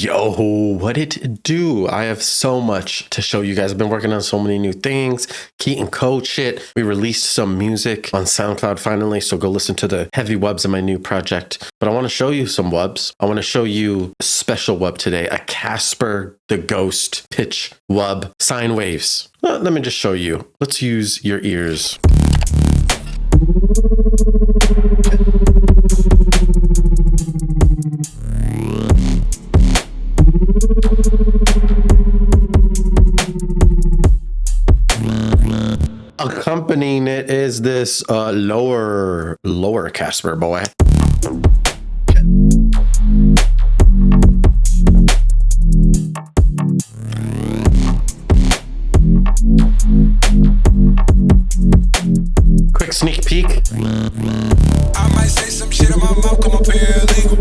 Yo, what it do? I have so much to show you guys. I've been working on so many new things, Keaton code shit. We released some music on SoundCloud finally, so go listen to the heavy wubs in my new project. But I want to show you some wubs. I want to show you a special wub today, a Casper the Ghost pitch wub, sine waves. Let me just show you. Let's use your ears. Accompanying it is this lower Casper boy. Quick sneak peek. I might say some shit in my mouth, come up here illegal.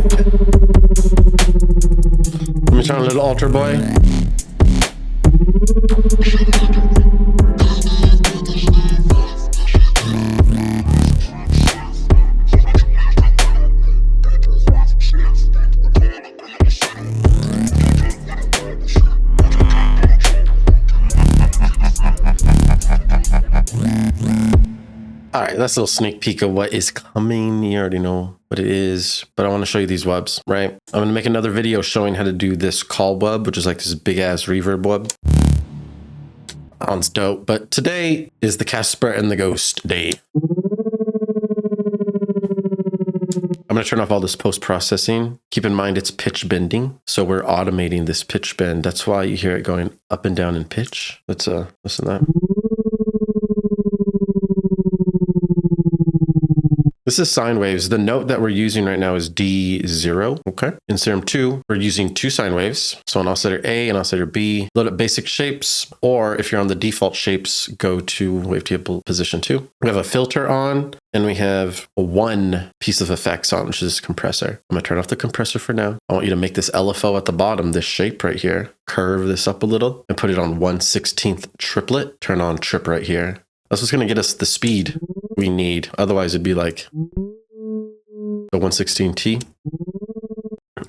Let me try a little altar boy. All right, that's a little sneak peek of what is coming. You already know what it is, but I want to show you these wubs, right? I'm going to make another video showing how to do this call wub, which is like this big ass reverb wub. Sounds dope, but today is the Casper and the Ghost day. I'm going to turn off all this post-processing. Keep in mind it's pitch bending, so we're automating this pitch bend. That's why you hear it going up and down in pitch. Let's listen to that. This is sine waves. The note that we're using right now is D0, okay? In Serum 2, we're using two sine waves. So on oscillator A and oscillator B, load up basic shapes, or if you're on the default shapes, go to wavetable position 2. We have a filter on, and we have one piece of effects on, which is compressor. I'm gonna turn off the compressor for now. I want you to make this LFO at the bottom, this shape right here, curve this up a little, and put it on 1/16th triplet. Turn on trip right here. That's what's gonna get us the speed we need. Otherwise it'd be like the 116T.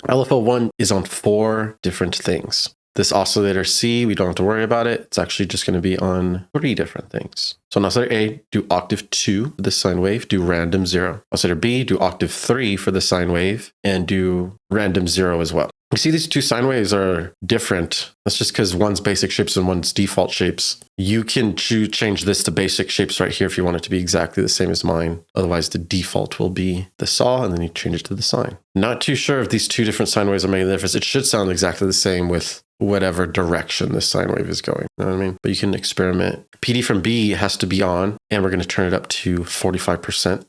LFO1 is on 4 different things. This oscillator C, we don't have to worry about it. It's actually just going to be on 3 different things. So on oscillator A, do octave 2 for the sine wave, do random 0. Oscillator B, do octave 3 for the sine wave, and do random 0 as well. You see these two sine waves are different. That's just because one's basic shapes and one's default shapes. You can change this to basic shapes right here if you want it to be exactly the same as mine. Otherwise, the default will be the saw, and then you change it to the sine. Not too sure if these two different sine waves are making a difference. It should sound exactly the same with whatever direction this sine wave is going. You know what I mean? But you can experiment. PD from B has to be on, and we're going to turn it up to 45%.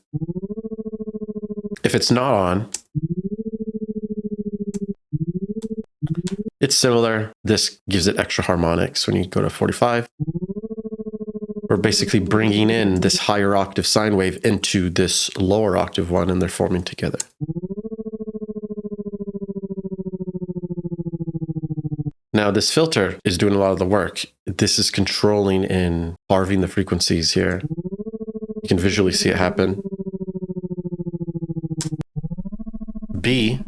If it's not on, it's similar. This gives it extra harmonics when you go to 45. We're basically bringing in this higher octave sine wave into this lower octave one, and they're forming together. Now this filter is doing a lot of the work. This is controlling and carving the frequencies here. You can visually see it happen. B,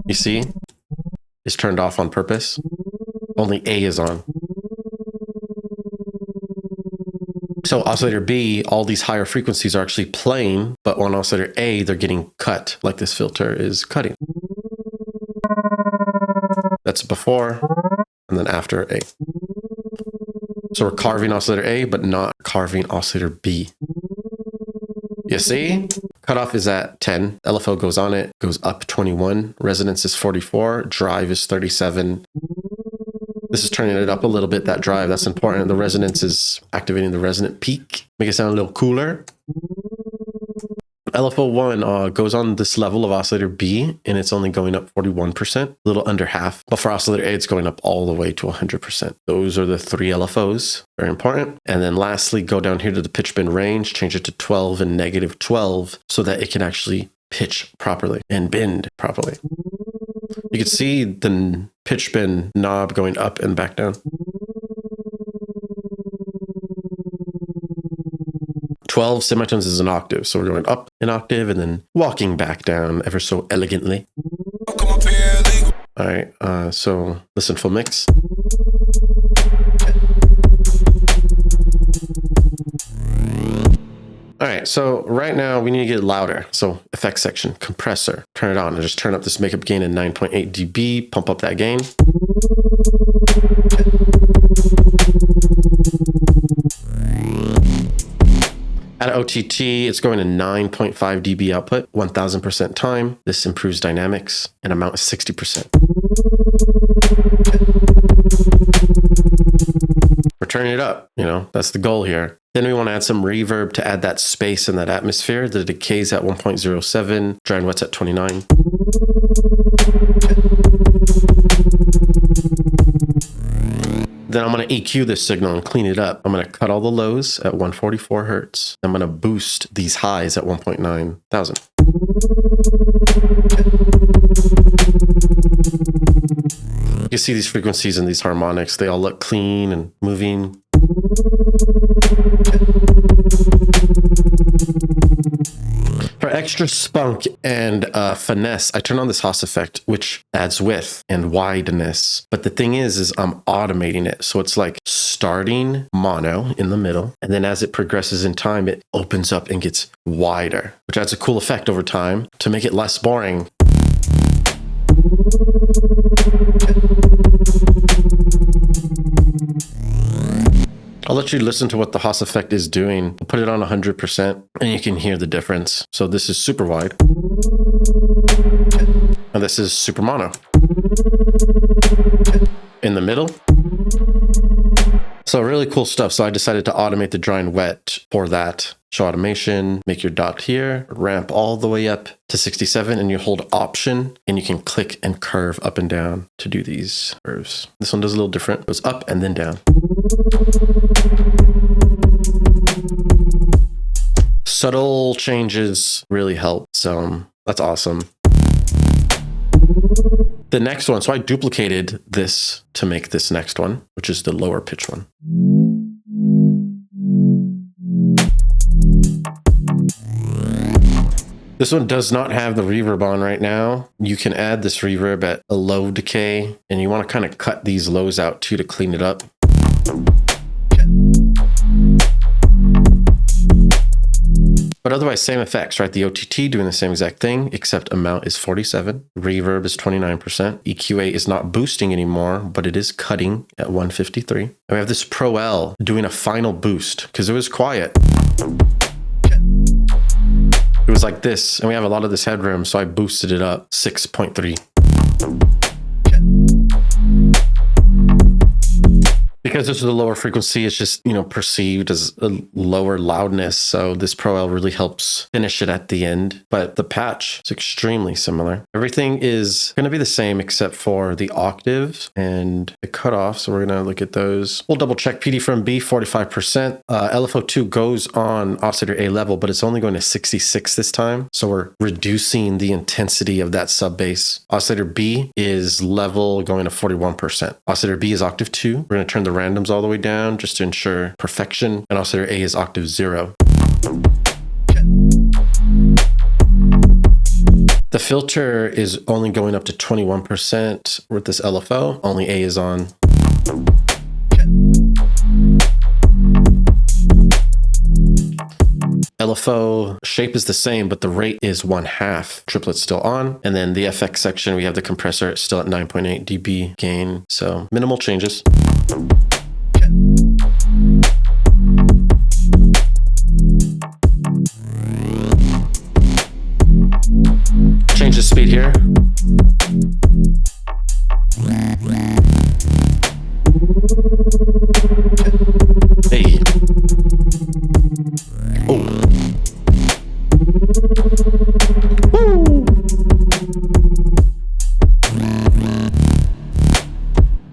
you see, is turned off on purpose. Only A is on. So oscillator B, all these higher frequencies are actually playing, but on oscillator A, they're getting cut, like this filter is cutting. That's before, and then after A. So we're carving oscillator A, but not carving oscillator B. You see? Cutoff is at 10. LFO goes on it, goes up 21. Resonance is 44. Drive is 37. This is turning it up a little bit, that drive. That's important. The resonance is activating the resonant peak. Make it sound a little cooler. LFO1 goes on this level of oscillator B, and it's only going up 41%, a little under half. But for oscillator A, it's going up all the way to 100%. Those are the 3 LFOs, very important. And then lastly, go down here to the pitch bend range, change it to 12 and -12 so that it can actually pitch properly and bend properly. You can see the pitch bend knob going up and back down. 12 semitones is an octave, so we're going up an octave and then walking back down ever so elegantly. All right, so listen, full mix. All right, so right now we need to get it louder. So effects section, compressor, turn it on and just turn up this makeup gain in 9.8 dB, pump up that gain. At OTT, it's going to 9.5 dB output, 1000% time. This improves dynamics, and amount is 60%. We're turning it up, you know, that's the goal here. Then we want to add some reverb to add that space and that atmosphere. The decay's at 1.07, dry and wet's at 29. Then I'm going to EQ this signal and clean it up. I'm going to cut all the lows at 144 Hertz. I'm going to boost these highs at 1.9 thousand. You can see these frequencies and these harmonics. They all look clean and moving. For extra spunk and finesse, I turn on this Haas effect, which adds width and wideness. But the thing is I'm automating it. So it's like starting mono in the middle. And then as it progresses in time, it opens up and gets wider, which adds a cool effect over time to make it less boring. I'll let you listen to what the Haas effect is doing. I'll put it on 100% and you can hear the difference. So this is super wide. And this is super mono. In the middle. So really cool stuff. So I decided to automate the dry and wet for that. Show automation, make your dot here, ramp all the way up to 67, and you hold option and you can click and curve up and down to do these curves. This one does a little different. It goes up and then down. Subtle changes really help. So that's awesome. The next one, so I duplicated this to make this next one, which is the lower pitch one. This one does not have the reverb on right now. You can add this reverb at a low decay, and you want to kind of cut these lows out too to clean it up. But otherwise, same effects, right? The OTT doing the same exact thing, except amount is 47. Reverb is 29%. EQA is not boosting anymore, but it is cutting at 153. And we have this Pro L doing a final boost because it was quiet. It was like this, and we have a lot of this headroom, so I boosted it up 6.3. Because this is a lower frequency, it's just, perceived as a lower loudness. So this Pro L really helps finish it at the end. But the patch is extremely similar. Everything is going to be the same except for the octaves and the cutoff. So we're going to look at those. We'll double check PD from B, 45%. LFO2 goes on oscillator A level, but it's only going to 66 this time. So we're reducing the intensity of that sub bass. Oscillator B is level going to 41%. Oscillator B is octave 2. We're going to turn the randoms all the way down just to ensure perfection. And oscillator A is octave 0. The filter is only going up to 21% with this LFO. Only A is on. LFO shape is the same, but the rate is 1/2. Triplet's still on. And then the FX section, we have the compressor still at 9.8 dB gain. So minimal changes. Change the speed here. Hey. Oh. Woo.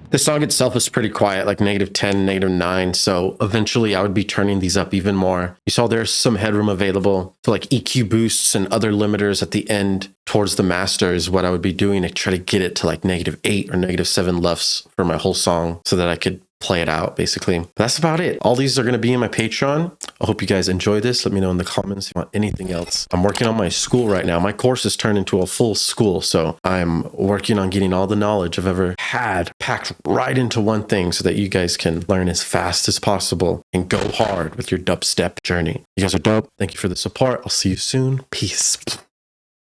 The song itself is pretty quiet, like -10, -9. So eventually I would be turning these up even more. You saw there's some headroom available for like EQ boosts and other limiters at the end towards the master is what I would be doing to try to get it to like -8 or -7 LUFS for my whole song so that I could play it out, basically. But that's about it. All these are going to be in my Patreon. I hope you guys enjoy this. Let me know in the comments if you want anything else. I'm working on my school right now. My course has turned into a full school, so I'm working on getting all the knowledge I've ever had packed right into one thing so that you guys can learn as fast as possible and go hard with your dubstep journey. You guys are dope. Thank you for the support. I'll see you soon. Peace.